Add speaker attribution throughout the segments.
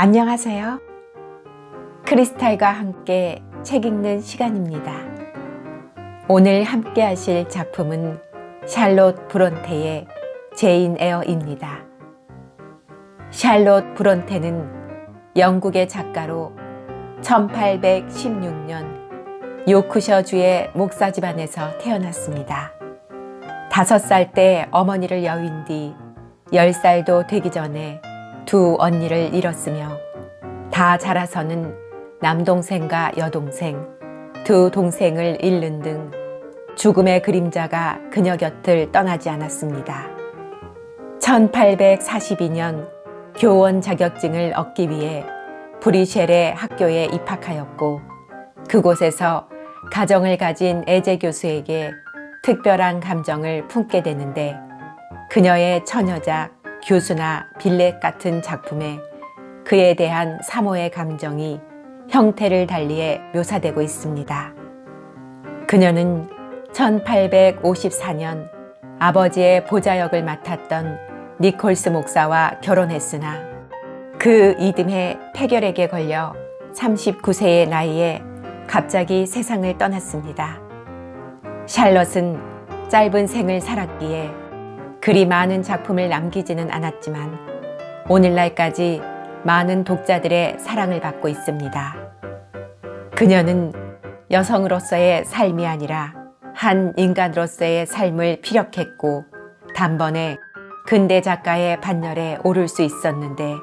Speaker 1: 안녕하세요. 크리스탈과 함께 책 읽는 시간입니다. 오늘 함께 하실 작품은 샬롯 브론테의 제인 에어입니다. 샬롯 브론테는 영국의 작가로 1816년 요크셔주의 목사 집안에서 태어났습니다. 5살 때 어머니를 여윈 뒤 10살도 되기 전에 두 언니를 잃었으며 다 자라서는 남동생과 여동생, 두 동생을 잃는 등 죽음의 그림자가 그녀 곁을 떠나지 않았습니다. 1842년 교원 자격증을 얻기 위해 브리셸의 학교에 입학하였고 그곳에서 가정을 가진 애제 교수에게 특별한 감정을 품게 되는데 그녀의 처녀작 교수나 빌렛 같은 작품에 그에 대한 사모의 감정이 형태를 달리해 묘사되고 있습니다. 그녀는 1854년 아버지의 보좌역을 맡았던 니콜스 목사와 결혼했으나 그 이듬해 폐결핵에 걸려 39세의 나이에 갑자기 세상을 떠났습니다. 샬롯은 짧은 생을 살았기에 그리 많은 작품을 남기지는 않았지만 오늘날까지 많은 독자들의 사랑을 받고 있습니다. 그녀는 여성으로서의 삶이 아니라 한 인간으로서의 삶을 피력했고 단번에 근대 작가의 반열에 오를 수 있었는데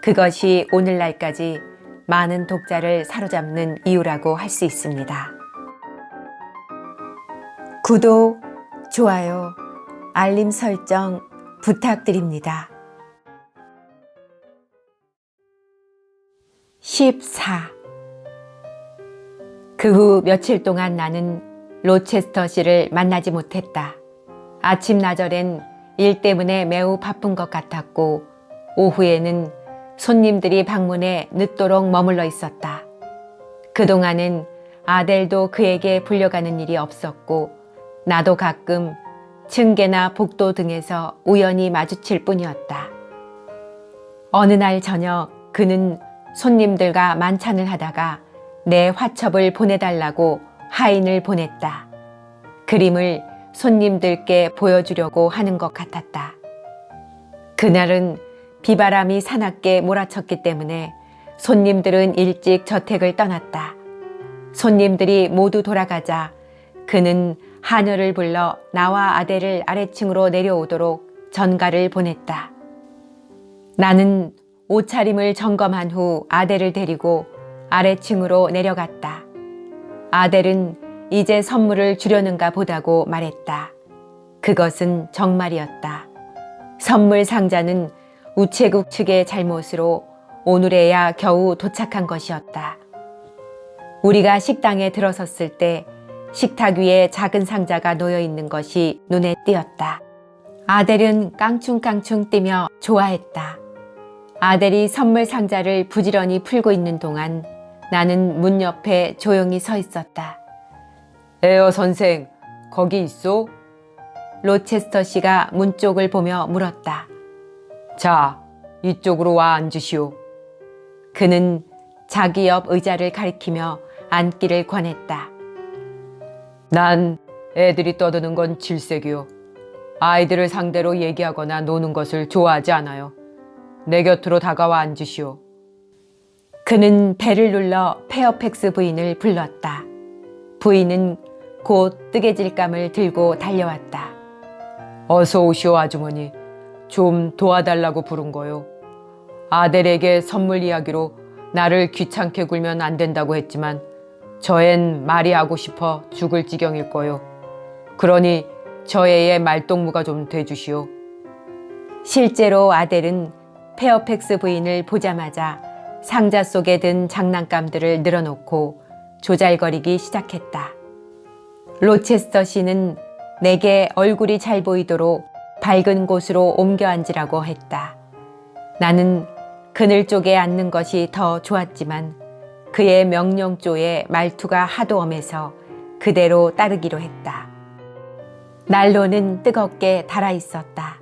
Speaker 1: 그것이 오늘날까지 많은 독자를 사로잡는 이유라고 할 수 있습니다. 구독, 좋아요, 알림 설정 부탁드립니다. 14. 그 후 며칠 동안 나는 로체스터시를 만나지 못했다. 아침나절엔 일 때문에 매우 바쁜 것 같았고 오후에는 손님들이 방문에 늦도록 머물러 있었다. 그동안은 아델도 그에게 불려가는 일이 없었고 나도 가끔 층계나 복도 등에서 우연히 마주칠 뿐이었다. 어느 날 저녁 그는 손님들과 만찬을 하다가 내 화첩을 보내달라고 하인을 보냈다. 그림을 손님들께 보여주려고 하는 것 같았다. 그날은 비바람이 사납게 몰아쳤기 때문에 손님들은 일찍 저택을 떠났다. 손님들이 모두 돌아가자 그는 하녀를 불러 나와 아델을 아래층으로 내려오도록 전가를 보냈다. 나는 옷차림을 점검한 후 아델을 데리고 아래층으로 내려갔다. 아델은 이제 선물을 주려는가 보다고 말했다. 그것은 정말이었다. 선물 상자는 우체국 측의 잘못으로 오늘에야 겨우 도착한 것이었다. 우리가 식당에 들어섰을 때 식탁 위에 작은 상자가 놓여 있는 것이 눈에 띄었다. 아델은 깡충깡충 뛰며 좋아했다. 아델이 선물 상자를 부지런히 풀고 있는 동안 나는 문 옆에 조용히 서 있었다. 에어 선생, 거기 있어? 로체스터 씨가 문 쪽을 보며 물었다. 자, 이쪽으로 와 앉으시오. 그는 자기 옆 의자를 가리키며 앉기를 권했다. 난 애들이 떠드는 건 질색이요. 아이들을 상대로 얘기하거나 노는 것을 좋아하지 않아요. 내 곁으로 다가와 앉으시오. 그는 배를 눌러 페어팩스 부인을 불렀다. 부인은 곧 뜨개질감을 들고 달려왔다. 어서 오시오 아주머니. 좀 도와달라고 부른 거요. 아델에게 선물 이야기로 나를 귀찮게 굴면 안 된다고 했지만 저앤 말이 하고 싶어 죽을 지경일 거요. 그러니 저 애의 말동무가 좀 돼주시오. 실제로 아델은 페어팩스 부인을 보자마자 상자 속에 든 장난감들을 늘어놓고 조잘거리기 시작했다. 로체스터 씨는 내게 얼굴이 잘 보이도록 밝은 곳으로 옮겨 앉으라고 했다. 나는 그늘 쪽에 앉는 것이 더 좋았지만 그의 명령조에 말투가 하도 엄해서 그대로 따르기로 했다. 난로는 뜨겁게 달아 있었다.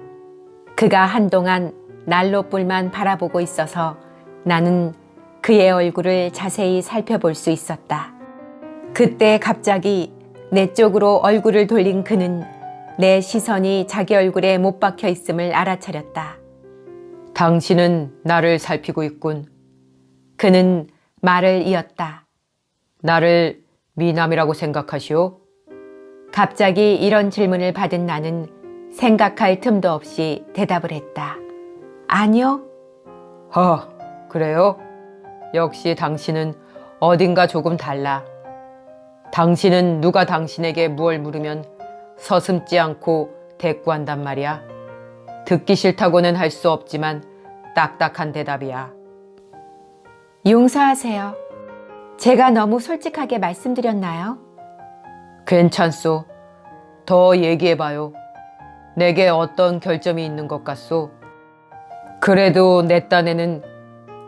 Speaker 1: 그가 한동안 난로불만 바라보고 있어서 나는 그의 얼굴을 자세히 살펴볼 수 있었다. 그때 갑자기 내 쪽으로 얼굴을 돌린 그는 내 시선이 자기 얼굴에 못 박혀 있음을 알아차렸다. 당신은 나를 살피고 있군. 그는 말을 이었다. 나를 미남이라고 생각하시오? 갑자기 이런 질문을 받은 나는 생각할 틈도 없이 대답을 했다. 아니요. 그래요? 역시 당신은 어딘가 조금 달라. 당신은 누가 당신에게 무얼 물으면 서슴지 않고 대꾸한단 말이야. 듣기 싫다고는 할 수 없지만 딱딱한 대답이야. 용서하세요. 제가 너무 솔직하게 말씀드렸나요? 괜찮소. 더 얘기해봐요. 내게 어떤 결점이 있는 것 같소? 그래도 내 딴에는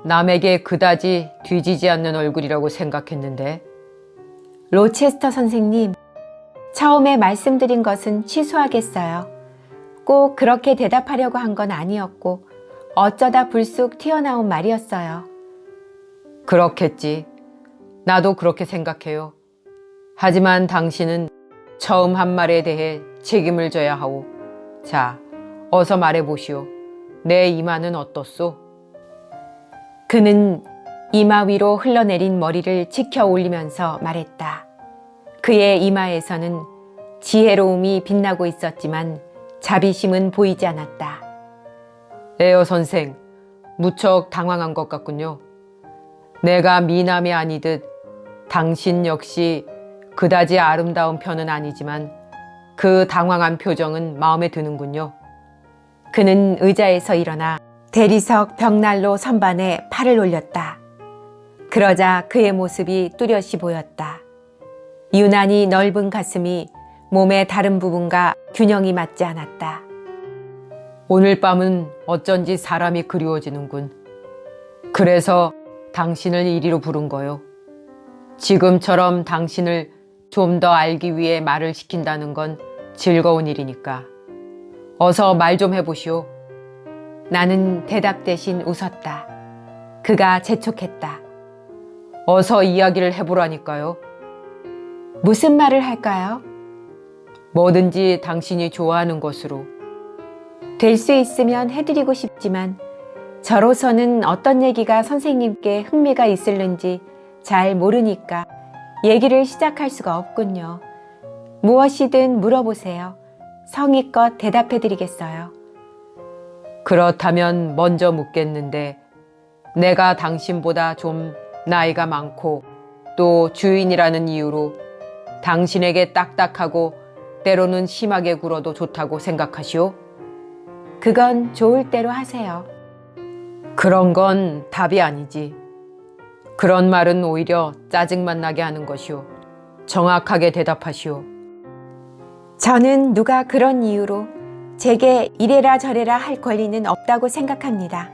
Speaker 1: 남에게 그다지 뒤지지 않는 얼굴이라고 생각했는데. 로체스터 선생님, 처음에 말씀드린 것은 취소하겠어요. 꼭 그렇게 대답하려고 한 건 아니었고 어쩌다 불쑥 튀어나온 말이었어요. 그렇겠지. 나도 그렇게 생각해요. 하지만 당신은 처음 한 말에 대해 책임을 져야 하오. 자, 어서 말해보시오. 내 이마는 어떻소? 그는 이마 위로 흘러내린 머리를 치켜 올리면서 말했다. 그의 이마에서는 지혜로움이 빛나고 있었지만 자비심은 보이지 않았다. 에어 선생, 무척 당황한 것 같군요. 내가 미남이 아니듯 당신 역시 그다지 아름다운 편은 아니지만 그 당황한 표정은 마음에 드는군요. 그는 의자에서 일어나 대리석 벽난로 선반에 팔을 올렸다. 그러자 그의 모습이 뚜렷이 보였다. 유난히 넓은 가슴이 몸의 다른 부분과 균형이 맞지 않았다. 오늘 밤은 어쩐지 사람이 그리워지는군. 그래서 당신을 이리로 부른 거요. 지금처럼 당신을 좀 더 알기 위해 말을 시킨다는 건 즐거운 일이니까. 어서 말 좀 해보시오. 나는 대답 대신 웃었다. 그가 재촉했다. 어서 이야기를 해보라니까요. 무슨 말을 할까요? 뭐든지 당신이 좋아하는 것으로. 될 수 있으면 해드리고 싶지만 저로서는 어떤 얘기가 선생님께 흥미가 있을는지 잘 모르니까 얘기를 시작할 수가 없군요. 무엇이든 물어보세요. 성의껏 대답해드리겠어요. 그렇다면 먼저 묻겠는데 내가 당신보다 좀 나이가 많고 또 주인이라는 이유로 당신에게 딱딱하고 때로는 심하게 굴어도 좋다고 생각하시오? 그건 좋을 대로 하세요. 그런 건 답이 아니지. 그런 말은 오히려 짜증만 나게 하는 것이오. 정확하게 대답하시오. 저는 누가 그런 이유로 제게 이래라 저래라 할 권리는 없다고 생각합니다.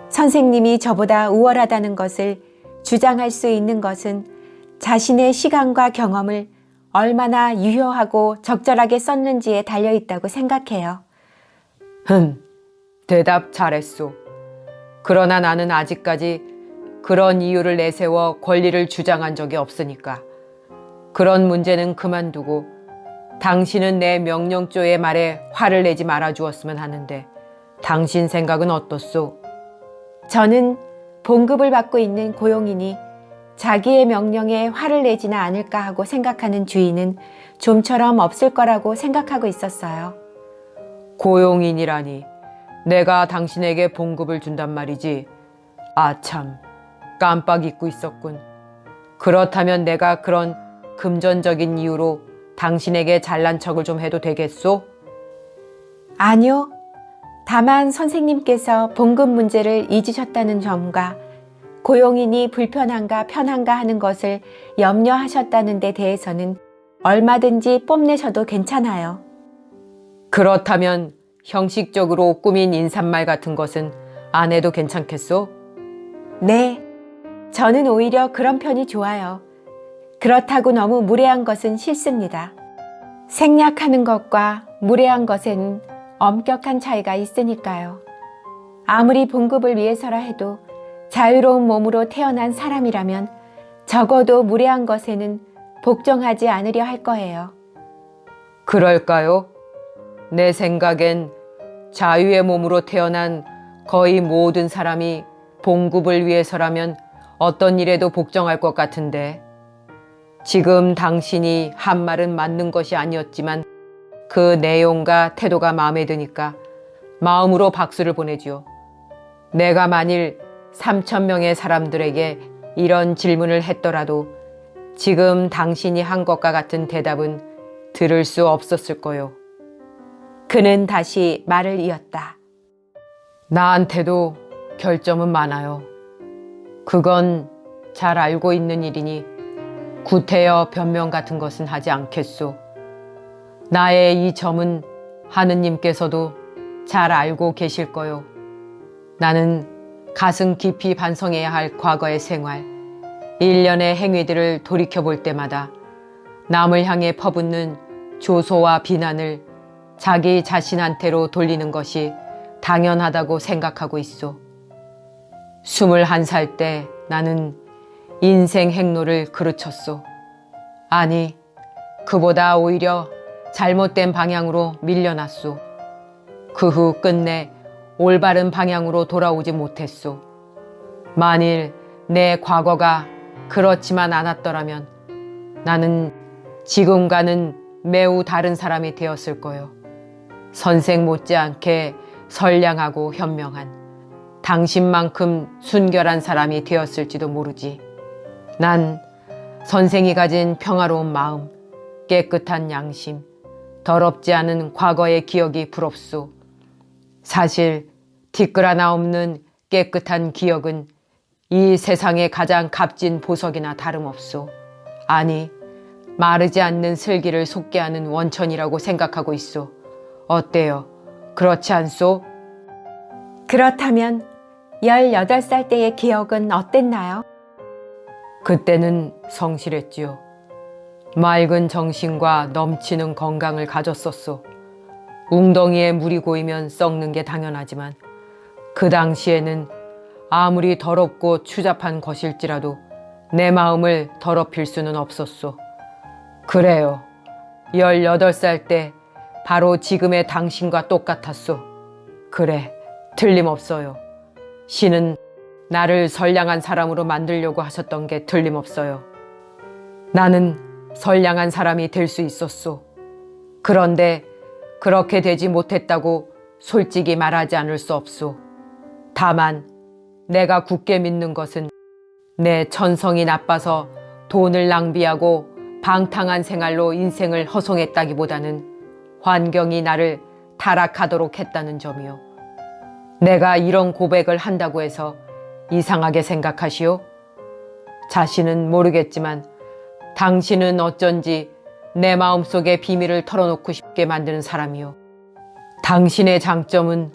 Speaker 1: 선생님이 저보다 우월하다는 것을 주장할 수 있는 것은 자신의 시간과 경험을 얼마나 유효하고 적절하게 썼는지에 달려있다고 생각해요. 대답 잘했소. 그러나 나는 아직까지 그런 이유를 내세워 권리를 주장한 적이 없으니까 그런 문제는 그만두고 당신은 내 명령조의 말에 화를 내지 말아주었으면 하는데 당신 생각은 어떻소? 저는 봉급을 받고 있는 고용이니 자기의 명령에 화를 내지는 않을까 하고 생각하는 주인은 좀처럼 없을 거라고 생각하고 있었어요. 고용인이라니. 내가 당신에게 봉급을 준단 말이지. 아참, 깜빡 잊고 있었군. 그렇다면 내가 그런 금전적인 이유로 당신에게 잘난 척을 좀 해도 되겠소? 아니요. 다만 선생님께서 봉급 문제를 잊으셨다는 점과 고용인이 불편한가 편한가 하는 것을 염려하셨다는 데 대해서는 얼마든지 뽐내셔도 괜찮아요. 그렇다면 형식적으로 꾸민 인사말 같은 것은 안 해도 괜찮겠소? 네, 저는 오히려 그런 편이 좋아요. 그렇다고 너무 무례한 것은 싫습니다. 생략하는 것과 무례한 것에는 엄격한 차이가 있으니까요. 아무리 봉급을 위해서라 해도 자유로운 몸으로 태어난 사람이라면 적어도 무례한 것에는 복종하지 않으려 할 거예요.
Speaker 2: 그럴까요? 내 생각엔 자유의 몸으로 태어난 거의 모든 사람이 봉급을 위해서라면 어떤 일에도 복종할 것 같은데, 지금 당신이 한 말은 맞는 것이 아니었지만 그 내용과 태도가 마음에 드니까 마음으로 박수를 보내지요. 내가 만일 3,000명의 사람들에게 이런 질문을 했더라도 지금 당신이 한 것과 같은 대답은 들을 수 없었을 거요.
Speaker 1: 그는 다시 말을 이었다.
Speaker 2: 나한테도 결점은 많아요. 그건 잘 알고 있는 일이니 구태여 변명 같은 것은 하지 않겠소. 나의 이 점은 하느님께서도 잘 알고 계실 거요. 나는 가슴 깊이 반성해야 할 과거의 생활, 일련의 행위들을 돌이켜볼 때마다 남을 향해 퍼붓는 조소와 비난을 자기 자신한테로 돌리는 것이 당연하다고 생각하고 있소. 21살 때 나는 인생 행로를 그르쳤소. 아니, 그보다 오히려 잘못된 방향으로 밀려났소. 그 후 끝내 올바른 방향으로 돌아오지 못했소. 만일 내 과거가 그렇지만 않았더라면 나는 지금과는 매우 다른 사람이 되었을 거요. 선생 못지않게 선량하고 현명한, 당신만큼 순결한 사람이 되었을지도 모르지. 난 선생이 가진 평화로운 마음, 깨끗한 양심, 더럽지 않은 과거의 기억이 부럽소. 사실 티끌 하나 없는 깨끗한 기억은 이 세상의 가장 값진 보석이나 다름없소. 아니, 마르지 않는 슬기를 솟게 하는 원천이라고 생각하고 있소. 어때요? 그렇지 않소?
Speaker 1: 그렇다면 18살 때의 기억은 어땠나요?
Speaker 2: 그때는 성실했지요. 맑은 정신과 넘치는 건강을 가졌었소. 웅덩이에 물이 고이면 썩는 게 당연하지만 그 당시에는 아무리 더럽고 추잡한 것일지라도 내 마음을 더럽힐 수는 없었소. 그래요. 18살 때 바로 지금의 당신과 똑같았소. 그래, 틀림없어요. 신은 나를 선량한 사람으로 만들려고 하셨던 게 틀림없어요. 나는 선량한 사람이 될 수 있었소. 그런데 그렇게 되지 못했다고 솔직히 말하지 않을 수 없소. 다만 내가 굳게 믿는 것은 내 천성이 나빠서 돈을 낭비하고 방탕한 생활로 인생을 허송했다기보다는 환경이 나를 타락하도록 했다는 점이요. 내가 이런 고백을 한다고 해서 이상하게 생각하시오? 자신은 모르겠지만 당신은 어쩐지 내 마음속의 비밀을 털어놓고 싶게 만드는 사람이요. 당신의 장점은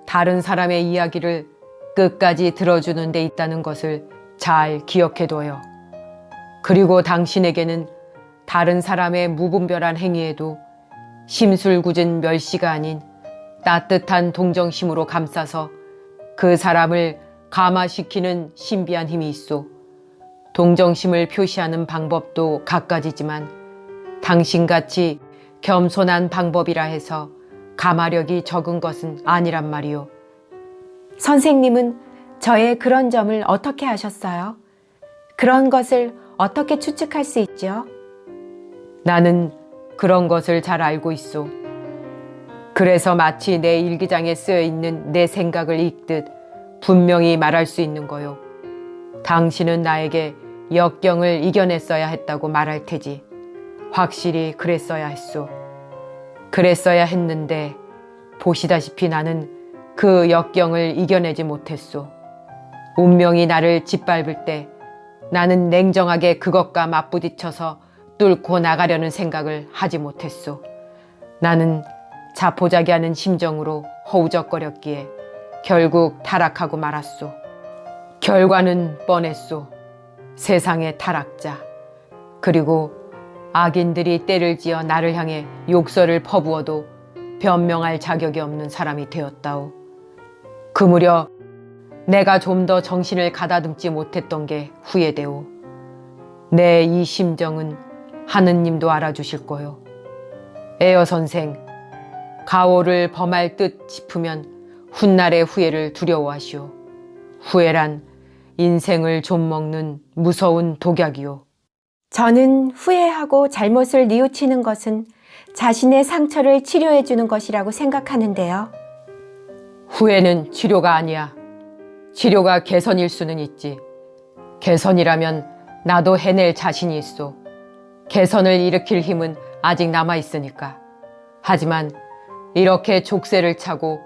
Speaker 2: 다른 사람의 이야기를 끝까지 들어주는 데 있다는 것을 잘 기억해둬요. 그리고 당신에게는 다른 사람의 무분별한 행위에도 심술궂은 멸시가 아닌 따뜻한 동정심으로 감싸서 그 사람을 감화시키는 신비한 힘이 있소. 동정심을 표시하는 방법도 갖가지지만 당신같이 겸손한 방법이라 해서 감화력이 적은 것은 아니란 말이오.
Speaker 1: 선생님은 저의 그런 점을 어떻게 아셨어요? 그런 것을 어떻게 추측할 수 있죠?
Speaker 2: 나는 그런 것을 잘 알고 있소. 그래서 마치 내 일기장에 쓰여 있는 내 생각을 읽듯 분명히 말할 수 있는 거요. 당신은 나에게 역경을 이겨냈어야 했다고 말할 테지. 확실히 그랬어야 했소. 그랬어야 했는데 보시다시피 나는 그 역경을 이겨내지 못했소. 운명이 나를 짓밟을 때 나는 냉정하게 그것과 맞부딪혀서 뚫고 나가려는 생각을 하지 못했소. 나는 자포자기하는 심정으로 허우적거렸기에 결국 타락하고 말았소. 결과는 뻔했소. 세상의 타락자. 그리고 악인들이 때를 지어 나를 향해 욕설을 퍼부어도 변명할 자격이 없는 사람이 되었다오. 그 무렵 내가 좀 더 정신을 가다듬지 못했던 게 후회되오. 내 이 심정은 하느님도 알아주실 거요. 에어 선생, 가오를 범할 듯 싶으면 훗날의 후회를 두려워하시오. 후회란 인생을 좀 먹는 무서운 독약이오.
Speaker 1: 저는 후회하고 잘못을 뉘우치는 것은 자신의 상처를 치료해 주는 것이라고 생각하는데요.
Speaker 2: 후회는 치료가 아니야. 치료가 개선일 수는 있지. 개선이라면 나도 해낼 자신이 있어. 개선을 일으킬 힘은 아직 남아있으니까. 하지만 이렇게 족쇄를 차고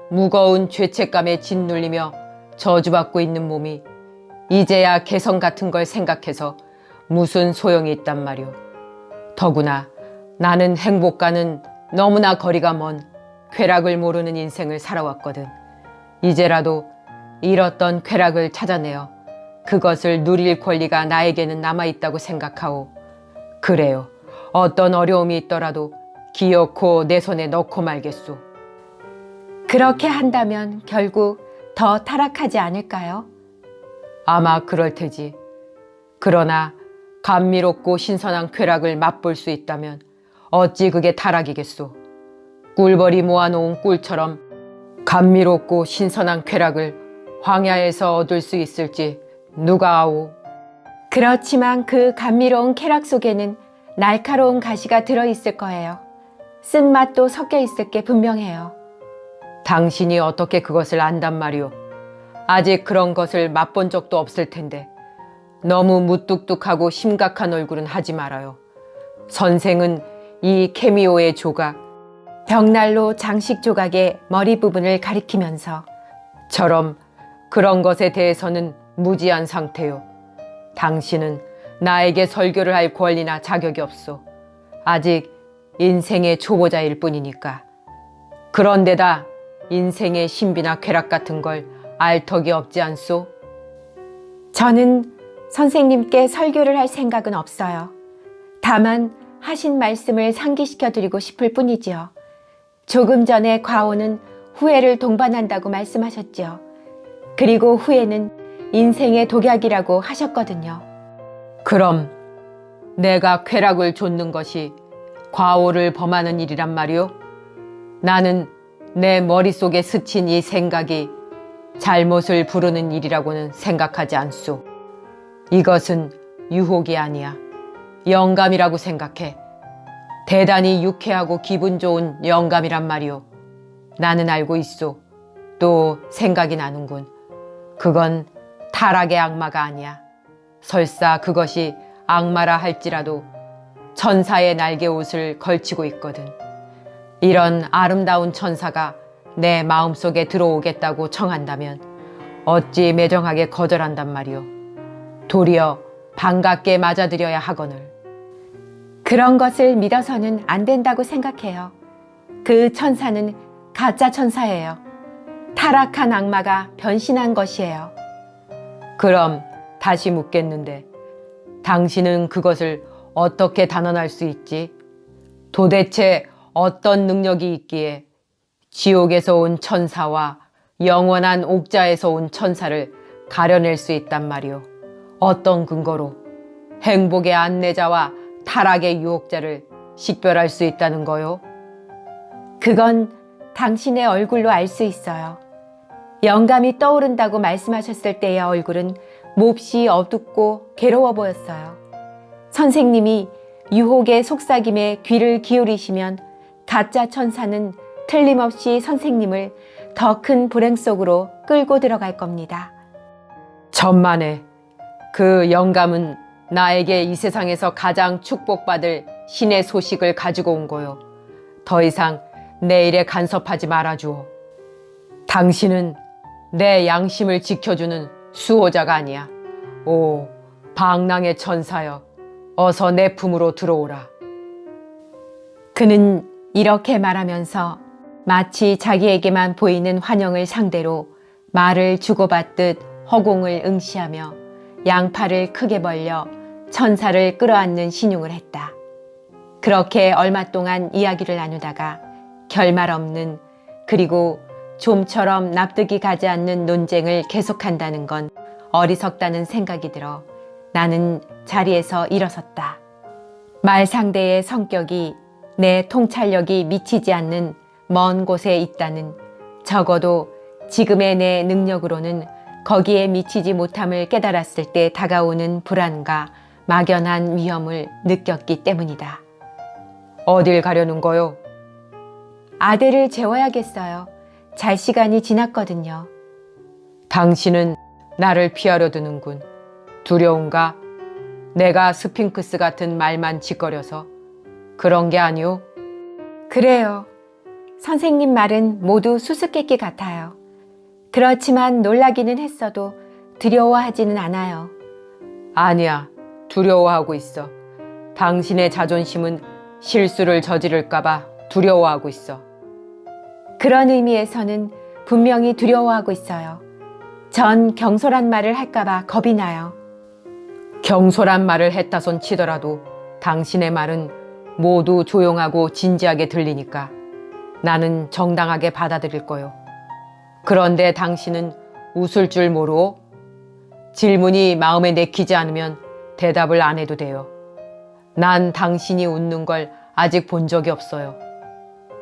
Speaker 2: 무거운 죄책감에 짓눌리며 저주받고 있는 몸이 이제야 개선 같은 걸 생각해서 무슨 소용이 있단 말이오. 더구나 나는 행복과는 너무나 거리가 먼 쾌락을 모르는 인생을 살아왔거든. 이제라도 잃었던 쾌락을 찾아내어 그것을 누릴 권리가 나에게는 남아있다고 생각하오. 그래요. 어떤 어려움이 있더라도 기어코 내 손에 넣고 말겠소.
Speaker 1: 그렇게 한다면 결국 더 타락하지 않을까요?
Speaker 2: 아마 그럴 테지. 그러나 감미롭고 신선한 쾌락을 맛볼 수 있다면 어찌 그게 타락이겠소. 꿀벌이 모아놓은 꿀처럼 감미롭고 신선한 쾌락을 황야에서 얻을 수 있을지 누가 아오.
Speaker 1: 그렇지만 그 감미로운 쾌락 속에는 날카로운 가시가 들어있을 거예요. 쓴맛도 섞여 있을 게 분명해요.
Speaker 2: 당신이 어떻게 그것을 안단 말이오. 아직 그런 것을 맛본 적도 없을 텐데 너무 무뚝뚝하고 심각한 얼굴은 하지 말아요. 선생은 이 케미오의 조각,
Speaker 1: 벽난로 장식 조각의 머리 부분을 가리키면서
Speaker 2: 처럼 그런 것에 대해서는 무지한 상태요. 당신은 나에게 설교를 할 권리나 자격이 없소. 아직 인생의 초보자일 뿐이니까. 그런데다 인생의 신비나 쾌락 같은 걸 알 턱이 없지 않소?
Speaker 1: 저는 선생님께 설교를 할 생각은 없어요. 다만 하신 말씀을 상기시켜 드리고 싶을 뿐이지요. 조금 전에 과오는 후회를 동반한다고 말씀하셨지요. 그리고 후회는 인생의 독약이라고 하셨거든요.
Speaker 2: 그럼 내가 쾌락을 좇는 것이 과오를 범하는 일이란 말이오? 나는 내 머릿속에 스친 이 생각이 잘못을 부르는 일이라고는 생각하지 않소. 이것은 유혹이 아니야. 영감이라고 생각해. 대단히 유쾌하고 기분 좋은 영감이란 말이오. 나는 알고 있소. 또 생각이 나는군. 그건 타락의 악마가 아니야. 설사 그것이 악마라 할지라도 천사의 날개 옷을 걸치고 있거든. 이런 아름다운 천사가 내 마음속에 들어오겠다고 청한다면 어찌 매정하게 거절한단 말이오. 도리어 반갑게 맞아들여야 하거늘.
Speaker 1: 그런 것을 믿어서는 안 된다고 생각해요. 그 천사는 가짜 천사예요. 타락한 악마가 변신한 것이에요.
Speaker 2: 그럼 다시 묻겠는데 당신은 그것을 어떻게 단언할 수 있지? 도대체 어떤 능력이 있기에 지옥에서 온 천사와 영원한 옥자에서 온 천사를 가려낼 수 있단 말이오. 어떤 근거로 행복의 안내자와 타락의 유혹자를 식별할 수 있다는 거요?
Speaker 1: 그건 당신의 얼굴로 알 수 있어요. 영감이 떠오른다고 말씀하셨을 때의 얼굴은 몹시 어둡고 괴로워 보였어요. 선생님이 유혹의 속삭임에 귀를 기울이시면 가짜 천사는 틀림없이 선생님을 더 큰 불행 속으로 끌고 들어갈 겁니다.
Speaker 2: 천만에 그 영감은 나에게 이 세상에서 가장 축복받을 신의 소식을 가지고 온 거요. 더 이상 내 일에 간섭하지 말아주오. 당신은 내 양심을 지켜주는 수호자가 아니야. 오, 방랑의 천사여, 어서 내 품으로 들어오라.
Speaker 1: 그는 이렇게 말하면서 마치 자기에게만 보이는 환영을 상대로 말을 주고받듯 허공을 응시하며 양팔을 크게 벌려 천사를 끌어안는 신용을 했다. 그렇게 얼마 동안 이야기를 나누다가 결말 없는 그리고 좀처럼 납득이 가지 않는 논쟁을 계속한다는 건 어리석다는 생각이 들어 나는 자리에서 일어섰다. 말상대의 성격이 내 통찰력이 미치지 않는 먼 곳에 있다는, 적어도 지금의 내 능력으로는 거기에 미치지 못함을 깨달았을 때 다가오는 불안과 막연한 위험을 느꼈기 때문이다.
Speaker 2: 어딜 가려는 거요?
Speaker 1: 아들을 재워야겠어요. 잘 시간이 지났거든요.
Speaker 2: 당신은 나를 피하려 드는군. 두려운가? 내가 스핑크스 같은 말만 짓거려서? 그런 게 아니오?
Speaker 1: 그래요. 선생님 말은 모두 수수께끼 같아요. 그렇지만 놀라기는 했어도 두려워하지는 않아요.
Speaker 2: 아니야, 두려워하고 있어. 당신의 자존심은 실수를 저지를까봐 두려워하고 있어.
Speaker 1: 그런 의미에서는 분명히 두려워하고 있어요. 전 경솔한 말을 할까봐 겁이 나요.
Speaker 2: 경솔한 말을 했다손 치더라도 당신의 말은 모두 조용하고 진지하게 들리니까 나는 정당하게 받아들일 거요. 그런데 당신은 웃을 줄 모르오? 질문이 마음에 내키지 않으면 대답을 안 해도 돼요. 난 당신이 웃는 걸 아직 본 적이 없어요.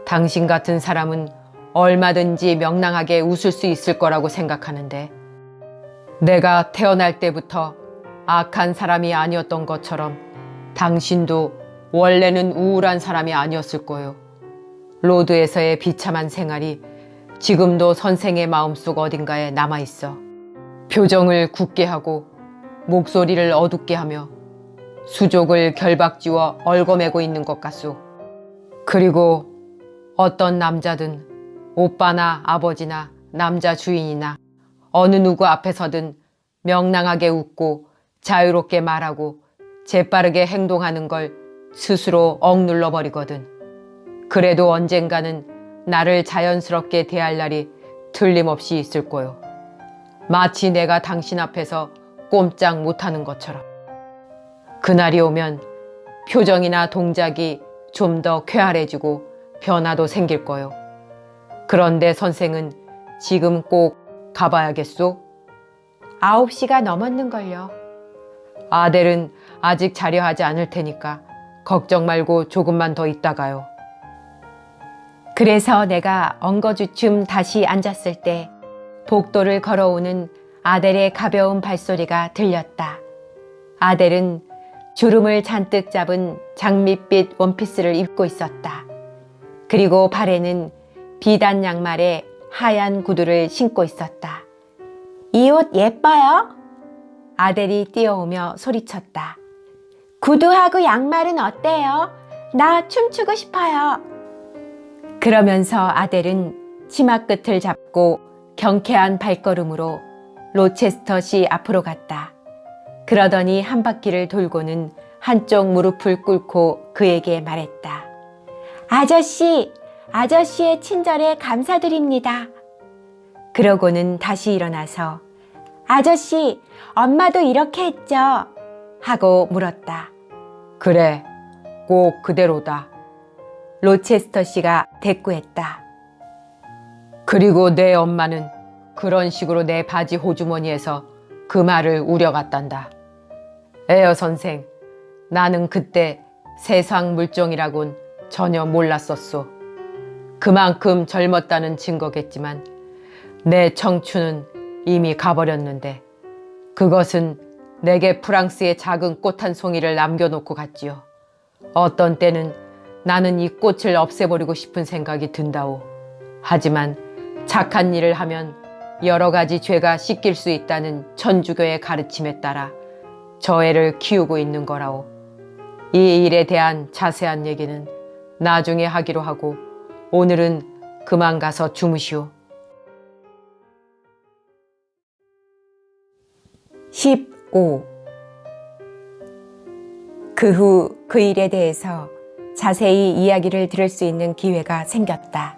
Speaker 2: 당신 같은 사람은 얼마든지 명랑하게 웃을 수 있을 거라고 생각하는데, 내가 태어날 때부터 악한 사람이 아니었던 것처럼 당신도 원래는 우울한 사람이 아니었을 거예요. 로드에서의 비참한 생활이 지금도 선생의 마음속 어딘가에 남아있어. 표정을 굳게 하고 목소리를 어둡게 하며 수족을 결박지워 얽어매고 있는 것 같소. 그리고 어떤 남자든 오빠나 아버지나 남자 주인이나 어느 누구 앞에서든 명랑하게 웃고 자유롭게 말하고 재빠르게 행동하는 걸 스스로 억눌러 버리거든. 그래도 언젠가는 나를 자연스럽게 대할 날이 틀림없이 있을 거요. 마치 내가 당신 앞에서 꼼짝 못하는 것처럼. 그날이 오면 표정이나 동작이 좀 더 쾌활해지고 변화도 생길 거요. 그런데 선생은 지금 꼭 가봐야겠소?
Speaker 1: 9시가 넘었는걸요.
Speaker 2: 아델은 아직 자려 하지 않을 테니까 걱정 말고 조금만 더 있다가요.
Speaker 1: 그래서 내가 엉거주춤 다시 앉았을 때 복도를 걸어오는 아델의 가벼운 발소리가 들렸다. 아델은 주름을 잔뜩 잡은 장밋빛 원피스를 입고 있었다. 그리고 발에는 비단 양말에 하얀 구두를 신고 있었다. 이 옷 예뻐요? 아델이 뛰어오며 소리쳤다. 구두하고 양말은 어때요? 나 춤추고 싶어요. 그러면서 아델은 치마 끝을 잡고 경쾌한 발걸음으로 로체스터시 앞으로 갔다. 그러더니 한 바퀴를 돌고는 한쪽 무릎을 꿇고 그에게 말했다. 아저씨, 아저씨의 친절에 감사드립니다. 그러고는 다시 일어나서 아저씨, 엄마도 이렇게 했죠? 하고 물었다.
Speaker 2: 그래, 꼭 그대로다.
Speaker 1: 로체스터 씨가 대꾸했다.
Speaker 2: 그리고 내 엄마는 그런 식으로 내 바지 호주머니에서 그 말을 우려갔단다. 에어 선생, 나는 그때 세상 물정이라곤 전혀 몰랐었소. 그만큼 젊었다는 증거겠지만 내 청춘은 이미 가버렸는데 그것은 내게 프랑스의 작은 꽃 한 송이를 남겨놓고 갔지요. 어떤 때는 나는 이 꽃을 없애버리고 싶은 생각이 든다오. 하지만 착한 일을 하면 여러 가지 죄가 씻길 수 있다는 천주교의 가르침에 따라 저 애를 키우고 있는 거라오. 이 일에 대한 자세한 얘기는 나중에 하기로 하고 오늘은 그만 가서 주무시오.
Speaker 1: 15. 그 후 그 일에 대해서 자세히 이야기를 들을 수 있는 기회가 생겼다.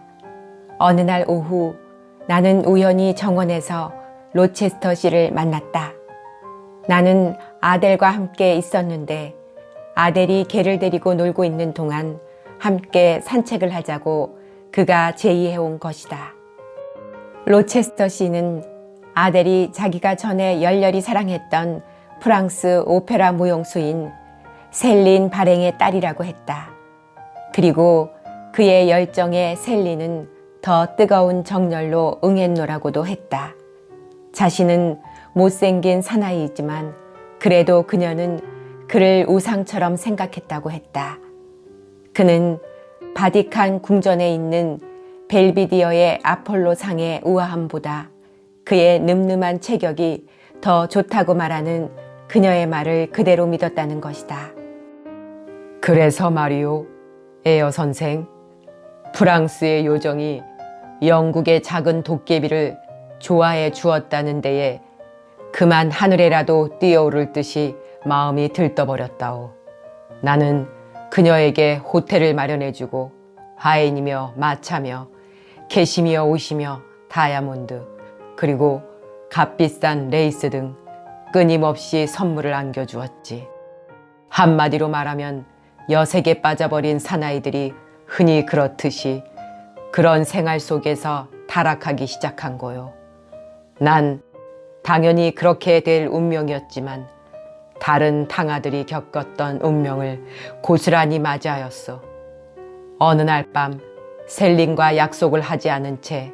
Speaker 1: 어느 날 오후 나는 우연히 정원에서 로체스터 씨를 만났다. 나는 아델과 함께 있었는데 아델이 개를 데리고 놀고 있는 동안 함께 산책을 하자고 그가 제의해온 것이다. 로체스터 씨는 아델이 자기가 전에 열렬히 사랑했던 프랑스 오페라 무용수인 셀린 바랭의 딸이라고 했다. 그리고 그의 열정에 셀린은 더 뜨거운 정열로 응했노라고도 했다. 자신은 못생긴 사나이이지만 그래도 그녀는 그를 우상처럼 생각했다고 했다. 그는 바티칸 궁전에 있는 벨비디어의 아폴로상의 우아함보다 그의 늠름한 체격이 더 좋다고 말하는 그녀의 말을 그대로 믿었다는 것이다.
Speaker 2: 그래서 말이오, 에어 선생. 프랑스의 요정이 영국의 작은 도깨비를 좋아해 주었다는 데에 그만 하늘에라도 뛰어오를 듯이 마음이 들떠버렸다오. 나는 그녀에게 호텔을 마련해주고 와인이며 마차며 캐시미어 옷이며 다이아몬드 그리고 값비싼 레이스 등 끊임없이 선물을 안겨주었지. 한마디로 말하면 여색에 빠져버린 사나이들이 흔히 그렇듯이 그런 생활 속에서 타락하기 시작한 거요. 난 당연히 그렇게 될 운명이었지만 다른 탕아들이 겪었던 운명을 고스란히 맞이하였어. 어느 날 밤 셀린과 약속을 하지 않은 채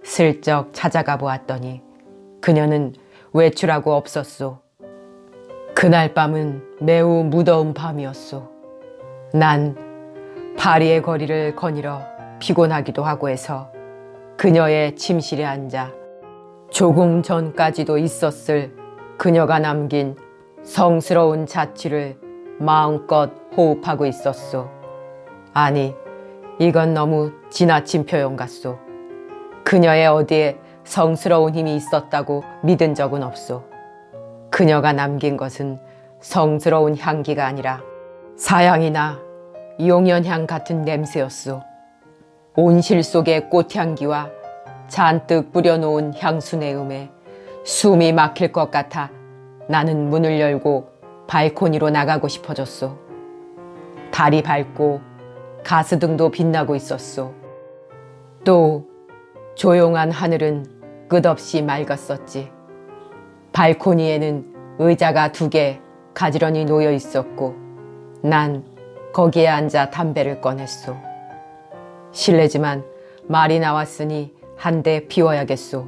Speaker 2: 슬쩍 찾아가 보았더니 그녀는 외출하고 없었소. 그날 밤은 매우 무더운 밤이었소. 난 파리의 거리를 거닐어 피곤하기도 하고 해서 그녀의 침실에 앉아 조금 전까지도 있었을 그녀가 남긴 성스러운 자취를 마음껏 호흡하고 있었소. 아니, 이건 너무 지나친 표현 같소. 그녀의 어디에 성스러운 힘이 있었다고 믿은 적은 없소. 그녀가 남긴 것은 성스러운 향기가 아니라 사향이나 용연향 같은 냄새였소. 온실 속의 꽃향기와 잔뜩 뿌려놓은 향수 내음에 숨이 막힐 것 같아 나는 문을 열고 발코니로 나가고 싶어졌소. 달이 밝고 가스등도 빛나고 있었소. 또 조용한 하늘은 끝없이 맑았었지. 발코니에는 의자가 2개 가지런히 놓여 있었고 난 거기에 앉아 담배를 꺼냈소. 실례지만 말이 나왔으니 한 대 피워야겠소.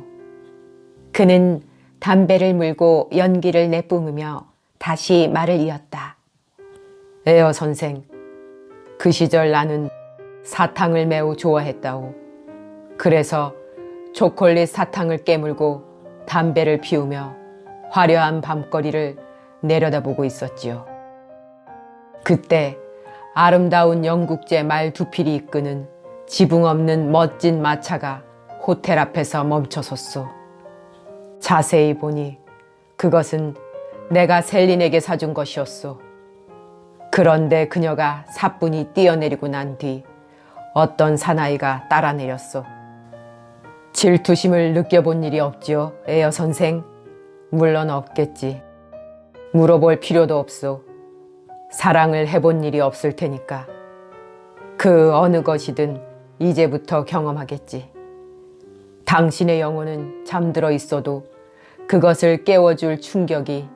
Speaker 2: 그는 담배를 물고 연기를 내뿜으며 다시 말을 이었다. 에어 선생, 그 시절 나는 사탕을 매우 좋아했다오. 그래서 초콜릿 사탕을 깨물고 담배를 피우며 화려한 밤거리를 내려다보고 있었지요. 그때 아름다운 영국제 말 2필이 이끄는 지붕 없는 멋진 마차가 호텔 앞에서 멈춰섰소. 자세히 보니 그것은 내가 셀린에게 사준 것이었소. 그런데 그녀가 사뿐히 뛰어내리고 난 뒤 어떤 사나이가 따라 내렸소. 질투심을 느껴본 일이 없지요, 에어 선생? 물론 없겠지. 물어볼 필요도 없소. 사랑을 해본 일이 없을 테니까. 그 어느 것이든 이제부터 경험하겠지. 당신의 영혼은 잠들어 있어도 그것을 깨워줄 충격이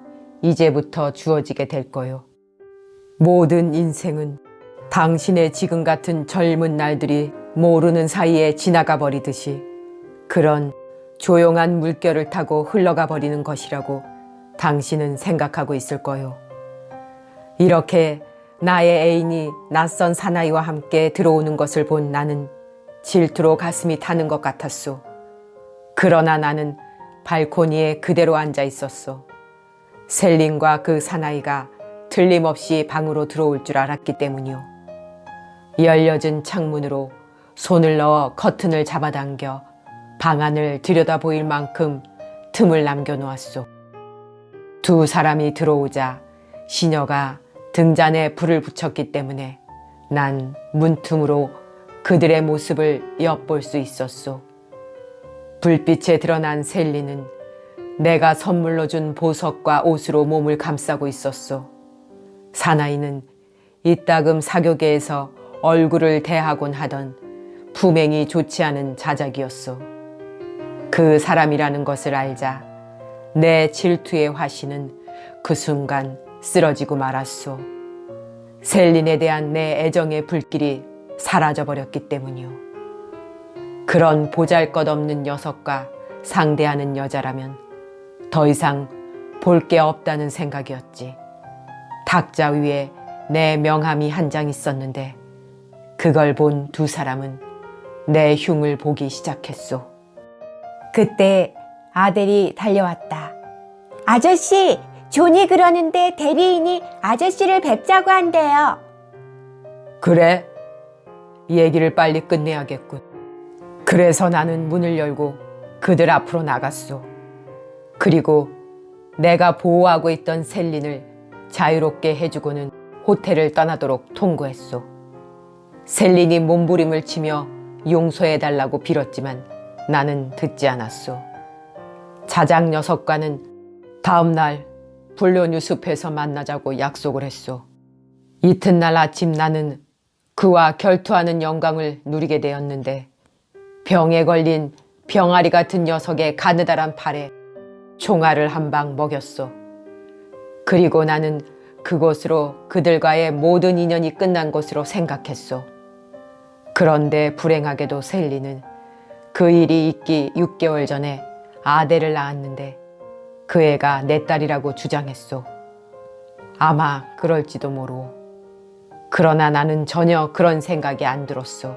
Speaker 2: 이제부터 주어지게 될 거요. 모든 인생은 당신의 지금 같은 젊은 날들이 모르는 사이에 지나가 버리듯이 그런 조용한 물결을 타고 흘러가 버리는 것이라고 당신은 생각하고 있을 거요. 이렇게 나의 애인이 낯선 사나이와 함께 들어오는 것을 본 나는 질투로 가슴이 타는 것 같았소. 그러나 나는 발코니에 그대로 앉아 있었소. 셀린과 그 사나이가 틀림없이 방으로 들어올 줄 알았기 때문이요. 열려진 창문으로 손을 넣어 커튼을 잡아당겨 방 안을 들여다보일 만큼 틈을 남겨놓았소. 2 사람이 들어오자 시녀가 등잔에 불을 붙였기 때문에 난 문틈으로 그들의 모습을 엿볼 수 있었소. 불빛에 드러난 셀린은 내가 선물로 준 보석과 옷으로 몸을 감싸고 있었소. 사나이는 이따금 사교계에서 얼굴을 대하곤 하던 품행이 좋지 않은 자작이었소. 그 사람이라는 것을 알자 내 질투의 화신은 그 순간 쓰러지고 말았소. 셀린에 대한 내 애정의 불길이 사라져버렸기 때문이오. 그런 보잘것없는 녀석과 상대하는 여자라면 더 이상 볼 게 없다는 생각이었지. 탁자 위에 내 명함이 한 장 있었는데 그걸 본 두 사람은 내 흉을 보기 시작했소.
Speaker 1: 그때 아델이 달려왔다. 아저씨, 존이 그러는데 대리인이 아저씨를 뵙자고 한대요.
Speaker 2: 그래? 얘기를 빨리 끝내야겠군. 그래서 나는 문을 열고 그들 앞으로 나갔소. 그리고 내가 보호하고 있던 셀린을 자유롭게 해주고는 호텔을 떠나도록 통고했소. 셀린이 몸부림을 치며 용서해달라고 빌었지만 나는 듣지 않았소. 자작 녀석과는 다음 날 불로뉴 숲에서 만나자고 약속을 했소. 이튿날 아침 나는 그와 결투하는 영광을 누리게 되었는데 병에 걸린 병아리 같은 녀석의 가느다란 팔에 총알을 한 방 먹였소. 그리고 나는 그곳으로 그들과의 모든 인연이 끝난 것으로 생각했소. 그런데 불행하게도 셀리는 그 일이 있기 6개월 전에 아델을 낳았는데 그 애가 내 딸이라고 주장했소. 아마 그럴지도 모르오. 그러나 나는 전혀 그런 생각이 안 들었소.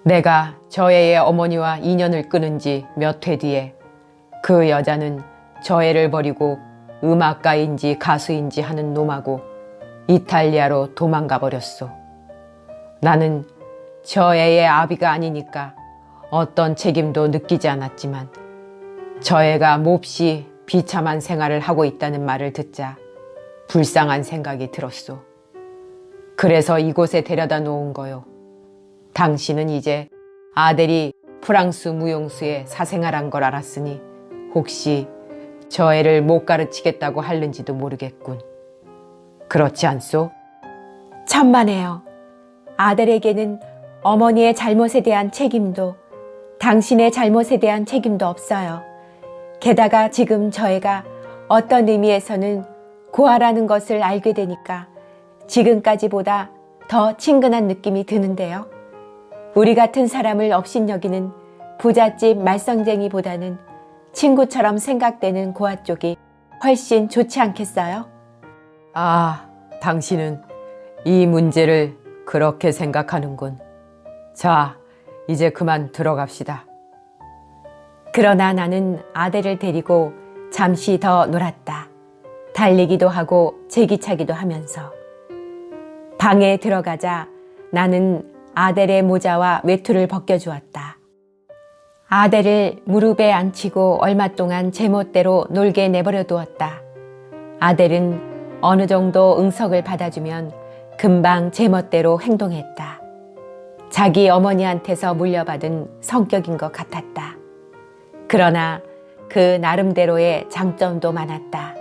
Speaker 2: 내가 저 애의 어머니와 인연을 끊은 지 몇 회 뒤에 그 여자는 저 애를 버리고 음악가인지 가수인지 하는 놈하고 이탈리아로 도망가 버렸소. 나는 저 애의 아비가 아니니까 어떤 책임도 느끼지 않았지만 저 애가 몹시 비참한 생활을 하고 있다는 말을 듣자 불쌍한 생각이 들었소. 그래서 이곳에 데려다 놓은 거요. 당신은 이제 아델이 프랑스 무용수에 사생활한 걸 알았으니 혹시 저 애를 못 가르치겠다고 하는지도 모르겠군. 그렇지 않소?
Speaker 1: 천만에요. 아델에게는 어머니의 잘못에 대한 책임도 당신의 잘못에 대한 책임도 없어요. 게다가 지금 저 애가 어떤 의미에서는 고아라는 것을 알게 되니까 지금까지보다 더 친근한 느낌이 드는데요. 우리 같은 사람을 업신여기는 부잣집 말썽쟁이보다는 친구처럼 생각되는 고아 쪽이 훨씬 좋지 않겠어요?
Speaker 2: 아, 당신은 이 문제를 그렇게 생각하는군. 자, 이제 그만 들어갑시다.
Speaker 1: 그러나 나는 아델을 데리고 잠시 더 놀았다. 달리기도 하고 제기차기도 하면서. 방에 들어가자 나는 아델의 모자와 외투를 벗겨주었다. 아델을 무릎에 앉히고 얼마 동안 제멋대로 놀게 내버려 두었다. 아델은 어느 정도 응석을 받아주면 금방 제멋대로 행동했다. 자기 어머니한테서 물려받은 성격인 것 같았다. 그러나 그 나름대로의 장점도 많았다.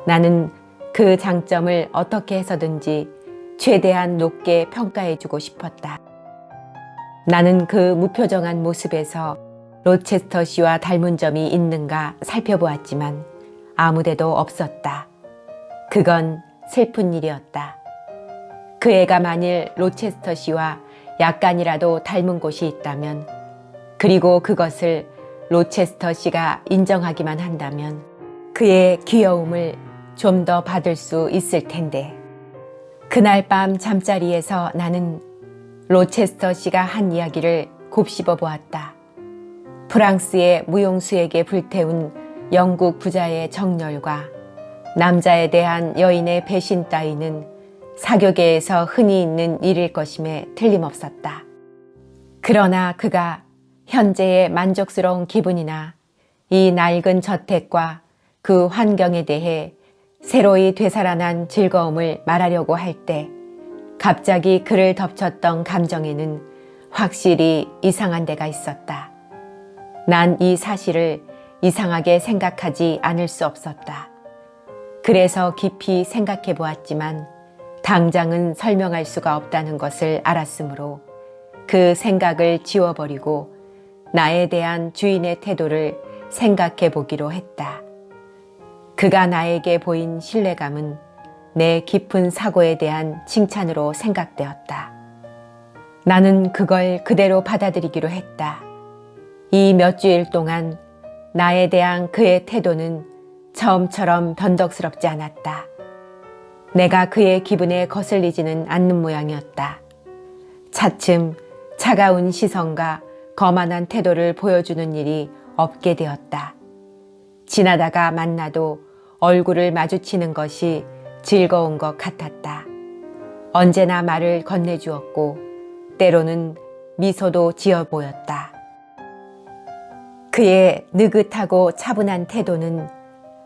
Speaker 1: 나는 그 장점을 어떻게 해서든지 최대한 높게 평가해주고 싶었다. 나는 그 무표정한 모습에서 로체스터 씨와 닮은 점이 있는가 살펴보았지만 아무데도 없었다. 그건 슬픈 일이었다. 그 애가 만일 로체스터 씨와 약간이라도 닮은 곳이 있다면, 그리고 그것을 로체스터 씨가 인정하기만 한다면 그의 귀여움을 좀 더 받을 수 있을 텐데. 그날 밤 잠자리에서 나는 로체스터 씨가 한 이야기를 곱씹어 보았다. 프랑스의 무용수에게 불태운 영국 부자의 정열과 남자에 대한 여인의 배신 따위는 사교계에서 흔히 있는 일일 것임에 틀림없었다. 그러나 그가 현재의 만족스러운 기분이나 이 낡은 저택과 그 환경에 대해 새로이 되살아난 즐거움을 말하려고 할 때 갑자기 그를 덮쳤던 감정에는 확실히 이상한 데가 있었다. 난 이 사실을 이상하게 생각하지 않을 수 없었다. 그래서 깊이 생각해 보았지만 당장은 설명할 수가 없다는 것을 알았으므로 그 생각을 지워버리고 나에 대한 주인의 태도를 생각해 보기로 했다. 그가 나에게 보인 신뢰감은 내 깊은 사고에 대한 칭찬으로 생각되었다. 나는 그걸 그대로 받아들이기로 했다. 이 몇 주일 동안 나에 대한 그의 태도는 처음처럼 변덕스럽지 않았다. 내가 그의 기분에 거슬리지는 않는 모양이었다. 차츰 차가운 시선과 거만한 태도를 보여주는 일이 없게 되었다. 지나다가 만나도 얼굴을 마주치는 것이 즐거운 것 같았다. 언제나 말을 건네주었고 때로는 미소도 지어 보였다. 그의 느긋하고 차분한 태도는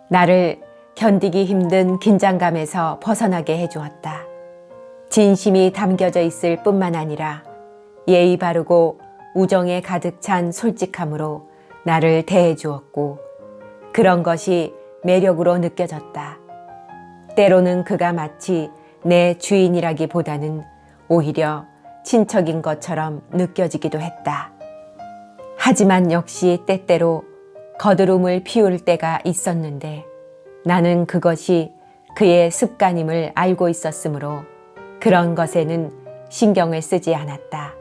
Speaker 1: 나를 견디기 힘든 긴장감에서 벗어나게 해주었다. 진심이 담겨져 있을 뿐만 아니라 예의 바르고 우정에 가득 찬 솔직함으로 나를 대해주었고 그런 것이 매력으로 느껴졌다. 때로는 그가 마치 내 주인이라기보다는 오히려 친척인 것처럼 느껴지기도 했다. 하지만 역시 때때로 거드름을 피울 때가 있었는데 나는 그것이 그의 습관임을 알고 있었으므로 그런 것에는 신경을 쓰지 않았다.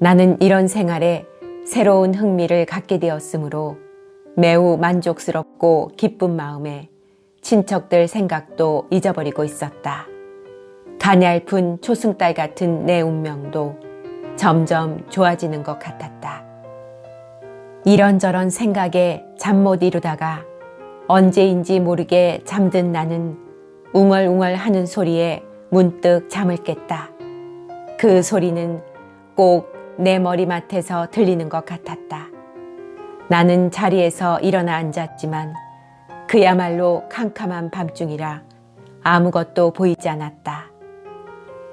Speaker 1: 나는 이런 생활에 새로운 흥미를 갖게 되었으므로 매우 만족스럽고 기쁜 마음에 친척들 생각도 잊어버리고 있었다. 가냘픈 초승달 같은 내 운명도 점점 좋아지는 것 같았다. 이런저런 생각에 잠 못 이루다가 언제인지 모르게 잠든 나는 웅얼웅얼 하는 소리에 문득 잠을 깼다. 그 소리는 꼭 내 머리맡에서 들리는 것 같았다. 나는 자리에서 일어나 앉았지만 그야말로 캄캄한 밤중이라 아무것도 보이지 않았다.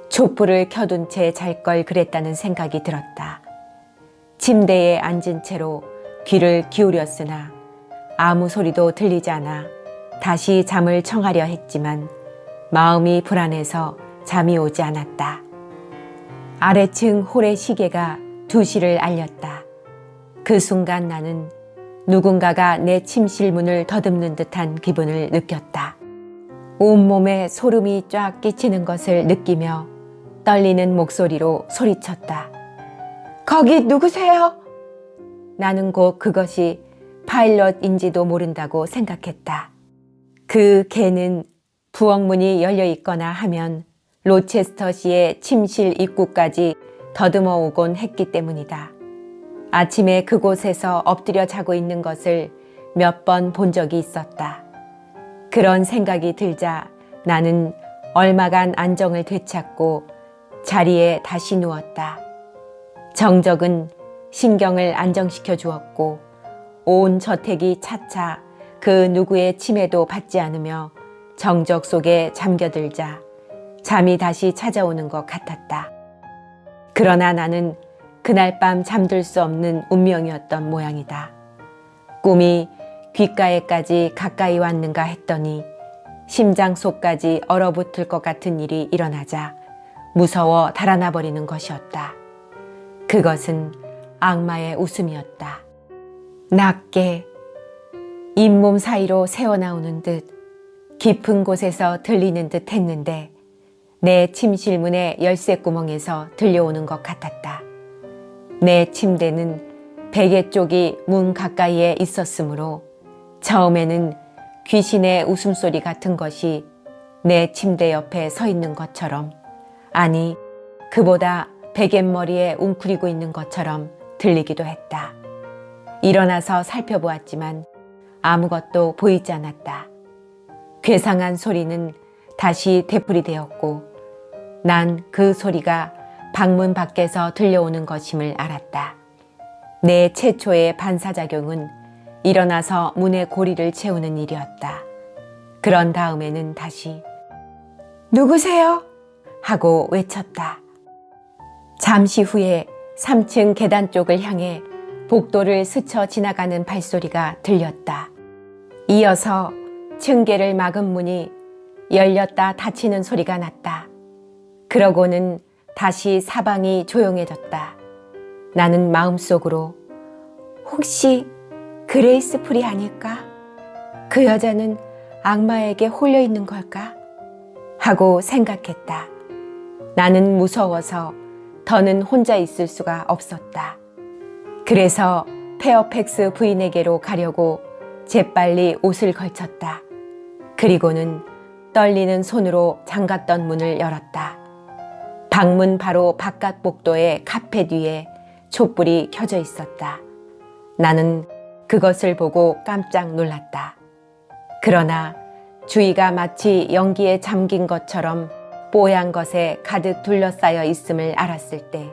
Speaker 1: 촛불을 켜둔 채 잘 걸 그랬다는 생각이 들었다. 침대에 앉은 채로 귀를 기울였으나 아무 소리도 들리지 않아 다시 잠을 청하려 했지만 마음이 불안해서 잠이 오지 않았다. 아래층 홀의 시계가 2시를 알렸다. 그 순간 나는 누군가가 내 침실 문을 더듬는 듯한 기분을 느꼈다. 온몸에 소름이 쫙 끼치는 것을 느끼며 떨리는 목소리로 소리쳤다. 거기 누구세요? 나는 곧 그것이 파일럿인지도 모른다고 생각했다. 그 개는 부엌문이 열려 있거나 하면 로체스터시의 침실 입구까지 더듬어 오곤 했기 때문이다. 아침에 그곳에서 엎드려 자고 있는 것을 몇 번 본 적이 있었다. 그런 생각이 들자 나는 얼마간 안정을 되찾고 자리에 다시 누웠다. 정적은 신경을 안정시켜 주었고 온 저택이 차차 그 누구의 침에도 받지 않으며 정적 속에 잠겨들자 잠이 다시 찾아오는 것 같았다. 그러나 나는 그날 밤 잠들 수 없는 운명이었던 모양이다. 꿈이 귓가에까지 가까이 왔는가 했더니 심장 속까지 얼어붙을 것 같은 일이 일어나자 무서워 달아나 버리는 것이었다. 그것은 악마의 웃음이었다. 낮게 잇몸 사이로 새어나오는 듯 깊은 곳에서 들리는 듯 했는데 내 침실 문의 열쇠구멍에서 들려오는 것 같았다. 내 침대는 베개 쪽이 문 가까이에 있었으므로 처음에는 귀신의 웃음소리 같은 것이 내 침대 옆에 서 있는 것처럼, 아니 그보다 베갯머리에 웅크리고 있는 것처럼 들리기도 했다. 일어나서 살펴보았지만 아무것도 보이지 않았다. 괴상한 소리는 다시 되풀이되었고 난 그 소리가 방문 밖에서 들려오는 것임을 알았다. 내 최초의 반사작용은 일어나서 문의 고리를 채우는 일이었다. 그런 다음에는 다시 누구세요? 하고 외쳤다. 잠시 후에 3층 계단 쪽을 향해 복도를 스쳐 지나가는 발소리가 들렸다. 이어서 층계를 막은 문이 열렸다 닫히는 소리가 났다. 그러고는 다시 사방이 조용해졌다. 나는 마음속으로 혹시 그레이스 풀이 아닐까? 그 여자는 악마에게 홀려 있는 걸까? 하고 생각했다. 나는 무서워서 더는 혼자 있을 수가 없었다. 그래서 페어팩스 부인에게로 가려고 재빨리 옷을 걸쳤다. 그리고는 떨리는 손으로 잠갔던 문을 열었다. 방문 바로 바깥 복도의 카펫 위에 촛불이 켜져 있었다. 나는 그것을 보고 깜짝 놀랐다. 그러나 주위가 마치 연기에 잠긴 것처럼 뽀얀 것에 가득 둘러싸여 있음을 알았을 때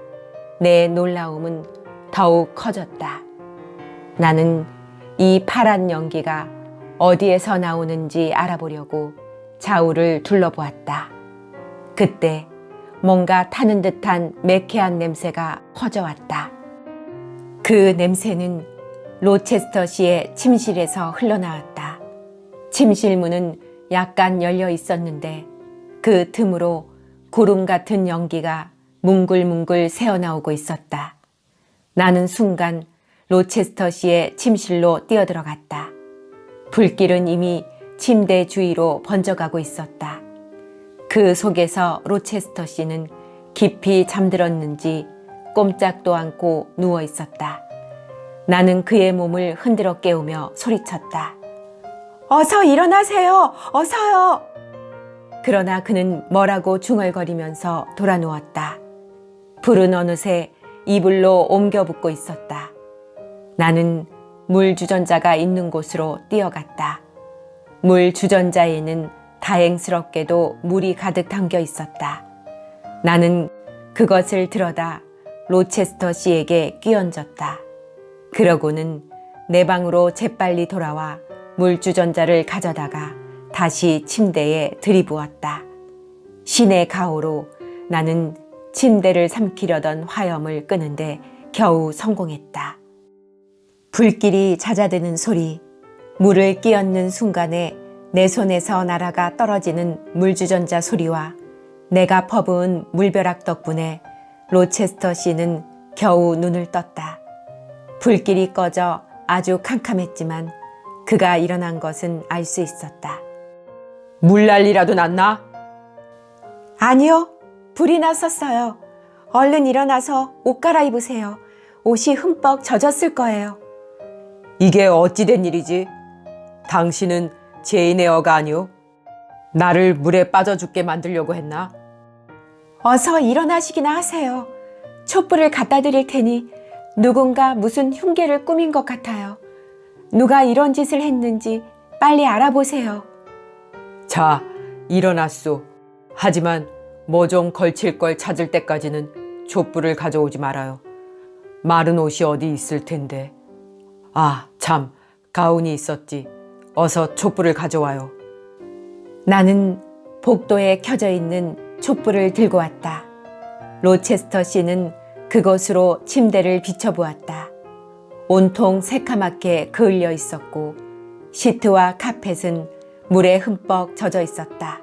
Speaker 1: 내 놀라움은 더욱 커졌다. 나는 이 파란 연기가 어디에서 나오는지 알아보려고 좌우를 둘러보았다. 그때 뭔가 타는 듯한 매캐한 냄새가 퍼져왔다. 그 냄새는 로체스터 씨의 침실에서 흘러나왔다. 침실 문은 약간 열려 있었는데 그 틈으로 구름 같은 연기가 뭉글뭉글 새어나오고 있었다. 나는 순간 로체스터 씨의 침실로 뛰어들어갔다. 불길은 이미 침대 주위로 번져가고 있었다. 그 속에서 로체스터 씨는 깊이 잠들었는지 꼼짝도 않고 누워 있었다. 나는 그의 몸을 흔들어 깨우며 소리쳤다. 어서 일어나세요! 어서요! 그러나 그는 뭐라고 중얼거리면서 돌아 누웠다. 불은 어느새 이불로 옮겨 붓고 있었다. 나는 물 주전자가 있는 곳으로 뛰어갔다. 물 주전자에는 다행스럽게도 물이 가득 담겨 있었다. 나는 그것을 들여다 로체스터 씨에게 끼얹었다. 그러고는 내 방으로 재빨리 돌아와 물 주전자를 가져다가 다시 침대에 들이부었다. 신의 가호로 나는 침대를 삼키려던 화염을 끄는데 겨우 성공했다. 불길이 잦아드는 소리, 물을 끼얹는 순간에 내 손에서 날아가 떨어지는 물주전자 소리와 내가 퍼부은 물벼락 덕분에 로체스터 씨는 겨우 눈을 떴다. 불길이 꺼져 아주 캄캄했지만 그가 일어난 것은 알 수 있었다.
Speaker 2: 물난리라도 났나?
Speaker 1: 아니요, 불이 났었어요. 얼른 일어나서 옷 갈아입으세요. 옷이 흠뻑 젖었을 거예요.
Speaker 2: 이게 어찌된 일이지? 당신은 제인 에어가 아니오? 나를 물에 빠져 죽게 만들려고 했나?
Speaker 1: 어서 일어나시기나 하세요. 촛불을 갖다 드릴 테니 누군가 무슨 흉계를 꾸민 것 같아요. 누가 이런 짓을 했는지 빨리 알아보세요.
Speaker 2: 자, 일어났소. 하지만 뭐 좀 걸칠 걸 찾을 때까지는 촛불을 가져오지 말아요. 마른 옷이 어디 있을 텐데. 아, 참, 가운이 있었지. 어서 촛불을 가져와요.
Speaker 1: 나는 복도에 켜져 있는 촛불을 들고 왔다. 로체스터 씨는 그곳으로 침대를 비춰보았다. 온통 새카맣게 그을려 있었고 시트와 카펫은 물에 흠뻑 젖어 있었다.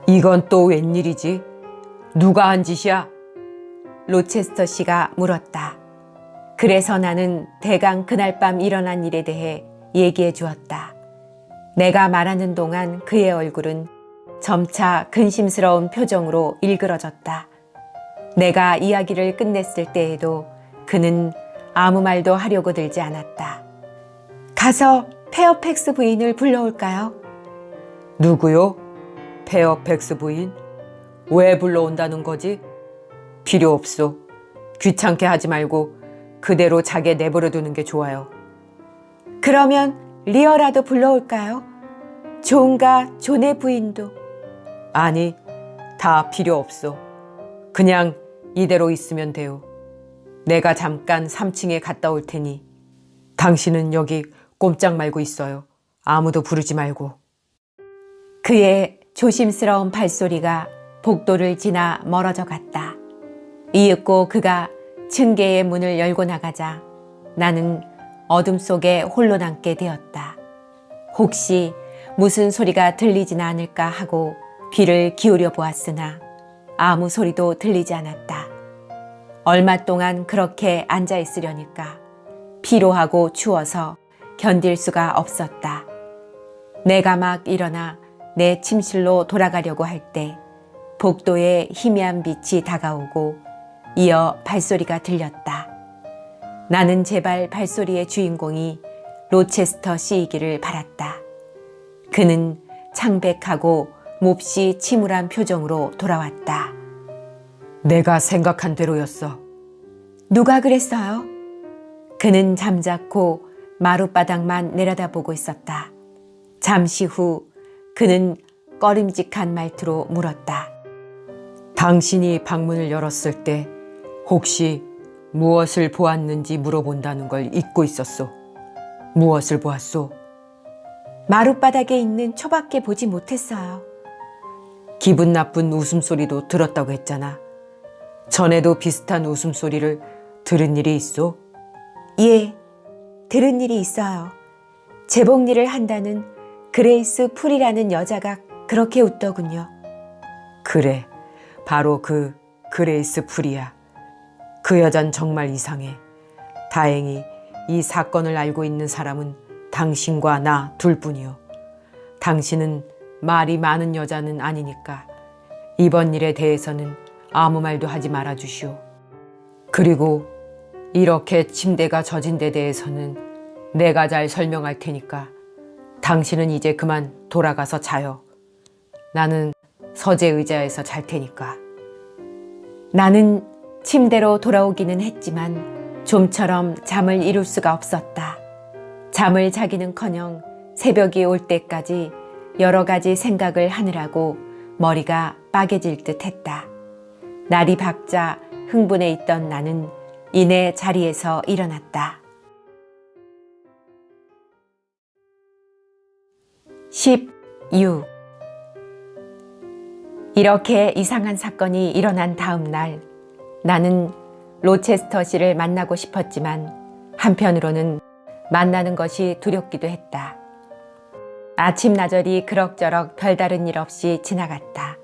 Speaker 2: 이건 또 웬일이지? 누가 한 짓이야?
Speaker 1: 로체스터 씨가 물었다. 그래서 나는 대강 그날 밤 일어난 일에 대해 얘기해 주었다. 내가 말하는 동안 그의 얼굴은 점차 근심스러운 표정으로 일그러졌다. 내가 이야기를 끝냈을 때에도 그는 아무 말도 하려고 들지 않았다. 가서 페어팩스 부인을 불러올까요?
Speaker 2: 누구요? 페어팩스 부인? 왜 불러온다는 거지? 필요 없소. 귀찮게 하지 말고 그대로 자게 내버려 두는 게 좋아요.
Speaker 1: 그러면 리어라도 불러올까요? 존과 존의 부인도.
Speaker 2: 아니, 다 필요 없소. 그냥 이대로 있으면 돼요. 내가 잠깐 3층에 갔다 올 테니 당신은 여기 꼼짝 말고 있어요. 아무도 부르지 말고.
Speaker 1: 그의 조심스러운 발소리가 복도를 지나 멀어져 갔다. 이윽고 그가 층계의 문을 열고 나가자 나는 어둠 속에 홀로 남게 되었다. 혹시 무슨 소리가 들리진 않을까 하고 귀를 기울여 보았으나 아무 소리도 들리지 않았다. 얼마 동안 그렇게 앉아 있으려니까 피로하고 추워서 견딜 수가 없었다. 내가 막 일어나 내 침실로 돌아가려고 할 때 복도에 희미한 빛이 다가오고 이어 발소리가 들렸다. 나는 제발 발소리의 주인공이 로체스터 씨이기를 바랐다. 그는 창백하고 몹시 침울한 표정으로 돌아왔다.
Speaker 2: 내가 생각한 대로였어.
Speaker 1: 누가 그랬어요? 그는 잠자코 마룻바닥만 내려다보고 있었다. 잠시 후 그는 꺼림직한 말투로 물었다.
Speaker 2: 당신이 방문을 열었을 때 혹시 무엇을 보았는지 물어본다는 걸 잊고 있었소. 무엇을 보았소?
Speaker 1: 마룻바닥에 있는 초밖에 보지 못했어요.
Speaker 2: 기분 나쁜 웃음소리도 들었다고 했잖아. 전에도 비슷한 웃음소리를 들은 일이 있소?
Speaker 1: 예, 들은 일이 있어요. 재봉일을 한다는 그레이스 풀이라는 여자가 그렇게 웃더군요.
Speaker 2: 그래, 바로 그 그레이스 풀이야. 그 여잔 정말 이상해. 다행히 이 사건을 알고 있는 사람은 당신과 나 둘뿐이요. 당신은 말이 많은 여자는 아니니까 이번 일에 대해서는 아무 말도 하지 말아주시오. 그리고 이렇게 침대가 젖은 데 대해서는 내가 잘 설명할 테니까 당신은 이제 그만 돌아가서 자요. 나는 서재 의자에서 잘 테니까.
Speaker 1: 나는 침대로 돌아오기는 했지만 좀처럼 잠을 이룰 수가 없었다. 잠을 자기는커녕 새벽이 올 때까지 여러 가지 생각을 하느라고 머리가 빠개질 듯 했다. 날이 밝자 흥분해 있던 나는 이내 자리에서 일어났다. 16. 이렇게 이상한 사건이 일어난 다음 날 나는 로체스터 씨를 만나고 싶었지만 한편으로는 만나는 것이 두렵기도 했다. 아침나절이 그럭저럭 별다른 일 없이 지나갔다.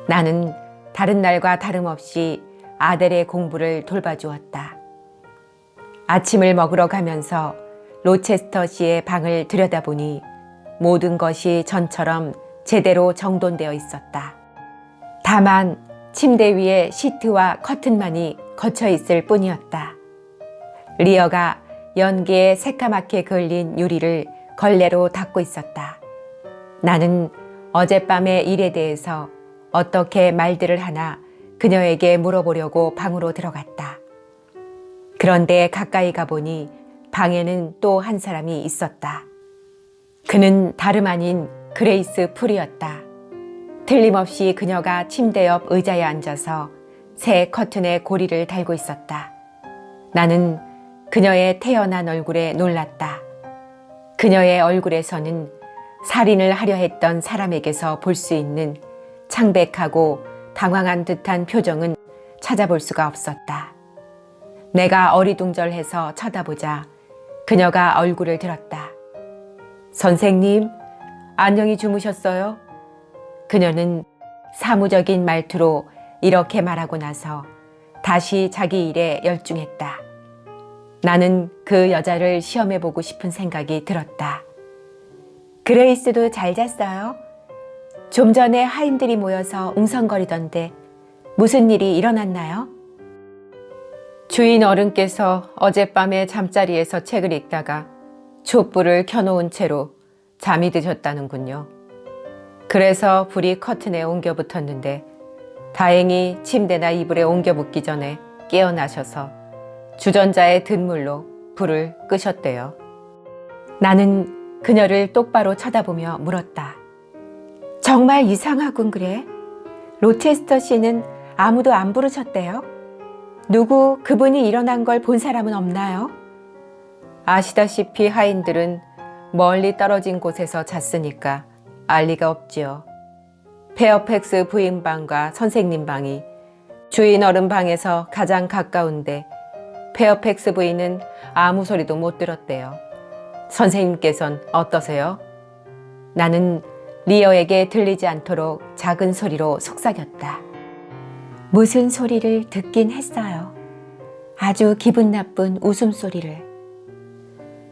Speaker 1: 나는 다른 날과 다름없이 아델의 공부를 돌봐주었다. 아침을 먹으러 가면서 로체스터 씨의 방을 들여다보니 모든 것이 전처럼 제대로 정돈되어 있었다. 다만 침대 위에 시트와 커튼만이 거쳐 있을 뿐이었다. 리어가 연기에 새까맣게 그을린 유리를 걸레로 닦고 있었다. 나는 어젯밤의 일에 대해서 어떻게 말들을 하나 그녀에게 물어보려고 방으로 들어갔다. 그런데 가까이 가보니 방에는 또 한 사람이 있었다. 그는 다름 아닌 그레이스 풀이었다. 틀림없이 그녀가 침대 옆 의자에 앉아서 새 커튼에 고리를 달고 있었다. 나는 그녀의 태연한 얼굴에 놀랐다. 그녀의 얼굴에서는 살인을 하려 했던 사람에게서 볼 수 있는 창백하고 당황한 듯한 표정은 찾아볼 수가 없었다. 내가 어리둥절해서 쳐다보자 그녀가 얼굴을 들었다. 선생님, 안녕히 주무셨어요? 그녀는 사무적인 말투로 이렇게 말하고 나서 다시 자기 일에 열중했다. 나는 그 여자를 시험해보고 싶은 생각이 들었다. 그레이스도 잘 잤어요? 좀 전에 하인들이 모여서 웅성거리던데 무슨 일이 일어났나요? 주인 어른께서 어젯밤에 잠자리에서 책을 읽다가 촛불을 켜놓은 채로 잠이 드셨다는군요. 그래서 불이 커튼에 옮겨 붙었는데 다행히 침대나 이불에 옮겨 붙기 전에 깨어나셔서 주전자의 든물로 불을 끄셨대요. 나는 그녀를 똑바로 쳐다보며 물었다. 정말 이상하군 그래? 로체스터 씨는 아무도 안 부르셨대요? 누구 그분이 일어난 걸 본 사람은 없나요? 아시다시피 하인들은 멀리 떨어진 곳에서 잤으니까 알 리가 없지요. 페어팩스 부인 방과 선생님 방이 주인 어른 방에서 가장 가까운데 페어팩스 부인은 아무 소리도 못 들었대요. 선생님께선 어떠세요? 나는 리어에게 들리지 않도록 작은 소리로 속삭였다. 무슨 소리를 듣긴 했어요. 아주 기분 나쁜 웃음소리를.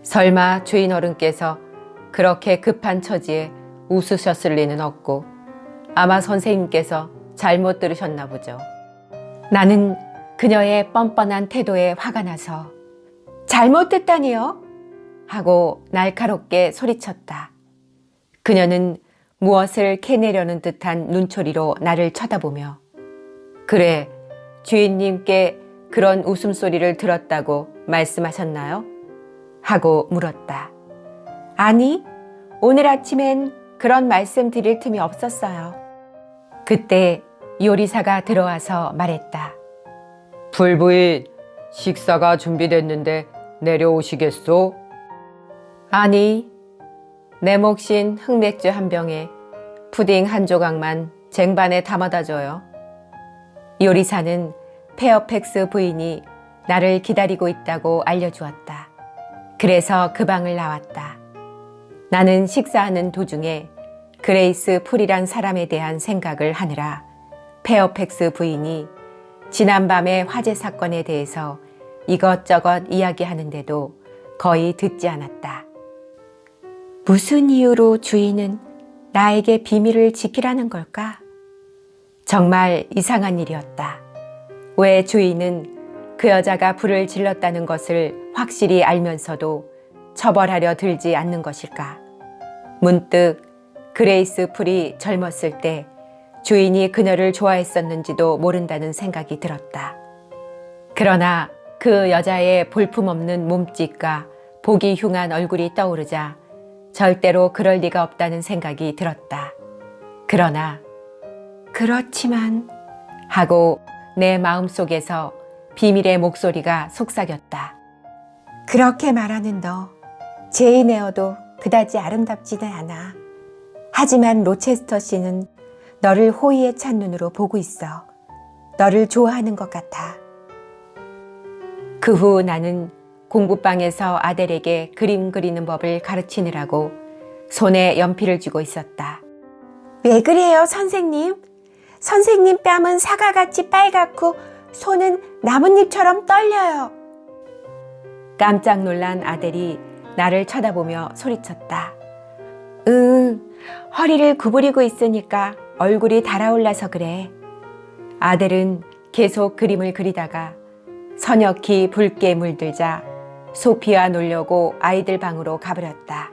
Speaker 2: 설마 주인 어른께서 그렇게 급한 처지에 웃으셨을 리는 없고 아마 선생님께서 잘못 들으셨나 보죠.
Speaker 1: 나는 그녀의 뻔뻔한 태도에 화가 나서 잘못 듣다니요? 하고 날카롭게 소리쳤다. 그녀는 무엇을 캐내려는 듯한 눈초리로 나를 쳐다보며
Speaker 2: 그래, 주인님께 그런 웃음소리를 들었다고 말씀하셨나요?
Speaker 1: 하고 물었다. 아니, 오늘 아침엔 그런 말씀 드릴 틈이 없었어요. 그때 요리사가 들어와서 말했다.
Speaker 2: 불부인, 식사가 준비됐는데 내려오시겠소?
Speaker 1: 아니, 내 몫인 흑맥주 한 병에 푸딩 한 조각만 쟁반에 담아다 줘요. 요리사는 페어팩스 부인이 나를 기다리고 있다고 알려주었다. 그래서 그 방을 나왔다. 나는 식사하는 도중에 그레이스 풀이란 사람에 대한 생각을 하느라 페어팩스 부인이 지난밤의 화재 사건에 대해서 이것저것 이야기하는데도 거의 듣지 않았다. 무슨 이유로 주인은 나에게 비밀을 지키라는 걸까? 정말 이상한 일이었다. 왜 주인은 그 여자가 불을 질렀다는 것을 확실히 알면서도 처벌하려 들지 않는 것일까? 문득 그레이스 풀이 젊었을 때 주인이 그녀를 좋아했었는지도 모른다는 생각이 들었다. 그러나 그 여자의 볼품없는 몸짓과 보기 흉한 얼굴이 떠오르자 절대로 그럴 리가 없다는 생각이 들었다. 그러나 그렇지만 하고 내 마음속에서 비밀의 목소리가 속삭였다. 그렇게 말하는 너, 제인 에어도 그다지 아름답지는 않아. 하지만 로체스터 씨는 너를 호의에 찬 눈으로 보고 있어. 너를 좋아하는 것 같아. 그 후 나는 공부방에서 아델에게 그림 그리는 법을 가르치느라고 손에 연필을 쥐고 있었다. 왜 그래요, 선생님? 선생님 뺨은 사과같이 빨갛고 손은 나뭇잎처럼 떨려요. 깜짝 놀란 아델이 나를 쳐다보며 소리쳤다. 허리를 구부리고 있으니까 얼굴이 달아올라서 그래. 아델은 계속 그림을 그리다가 서녁히 붉게 물들자 소피와 놀려고 아이들 방으로 가버렸다.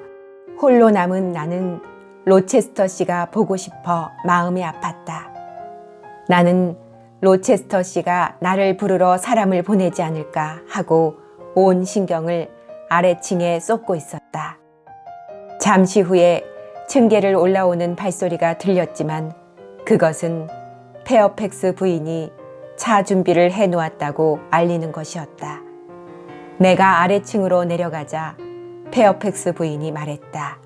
Speaker 1: 홀로 남은 나는 로체스터 씨가 보고 싶어 마음이 아팠다. 나는 로체스터 씨가 나를 부르러 사람을 보내지 않을까 하고 온 신경을 아래층에 쏟고 있었다. 잠시 후에 층계를 올라오는 발소리가 들렸지만 그것은 페어팩스 부인이 차 준비를 해놓았다고 알리는 것이었다. 내가 아래층으로 내려가자 페어팩스 부인이 말했다.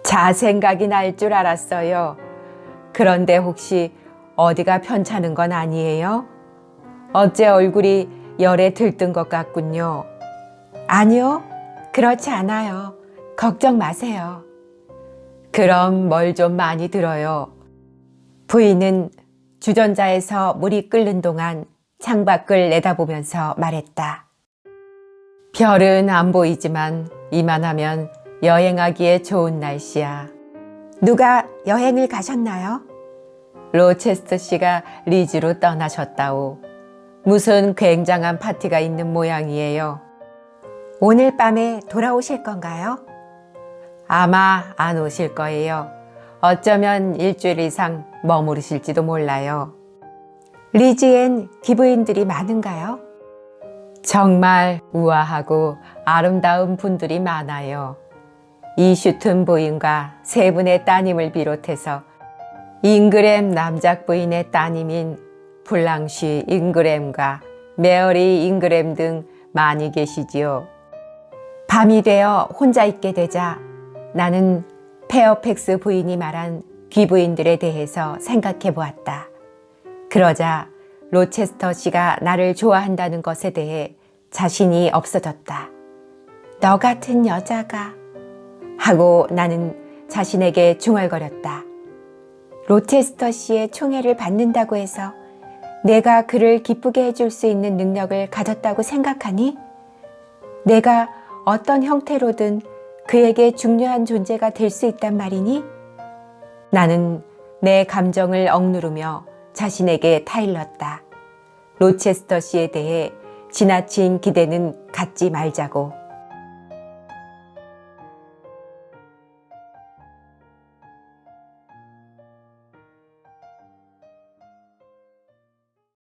Speaker 1: 자 생각이 날 줄 알았어요. 그런데 혹시 어디가 편찮은 건 아니에요? 어째 얼굴이 열에 들뜬 것 같군요. 아니요, 그렇지 않아요. 걱정 마세요. 그럼 뭘 좀 많이 들어요. 부인은 주전자에서 물이 끓는 동안 창밖을 내다보면서 말했다. 별은 안 보이지만 이만하면 여행하기에 좋은 날씨야. 누가 여행을 가셨나요? 로체스터 씨가 리즈로 떠나셨다오. 무슨 굉장한 파티가 있는 모양이에요. 오늘 밤에 돌아오실 건가요? 아마 안 오실 거예요. 어쩌면 일주일 이상 머무르실지도 몰라요. 리즈엔 기부인들이 많은가요? 정말 우아하고 아름다운 분들이 많아요. 이슈튼 부인과 세 분의 따님을 비롯해서 잉그램 남작 부인의 따님인 블랑쉬 잉그램과 메어리 잉그램 등 많이 계시지요. 밤이 되어 혼자 있게 되자 나는 페어팩스 부인이 말한 귀부인들에 대해서 생각해 보았다. 그러자 로체스터 씨가 나를 좋아한다는 것에 대해 자신이 없어졌다. 너 같은 여자가 하고 나는 자신에게 중얼거렸다. 로체스터 씨의 총애를 받는다고 해서 내가 그를 기쁘게 해줄 수 있는 능력을 가졌다고 생각하니? 내가 어떤 형태로든 그에게 중요한 존재가 될 수 있단 말이니? 나는 내 감정을 억누르며 자신에게 타일렀다. 로체스터 씨에 대해 지나친 기대는 갖지 말자고.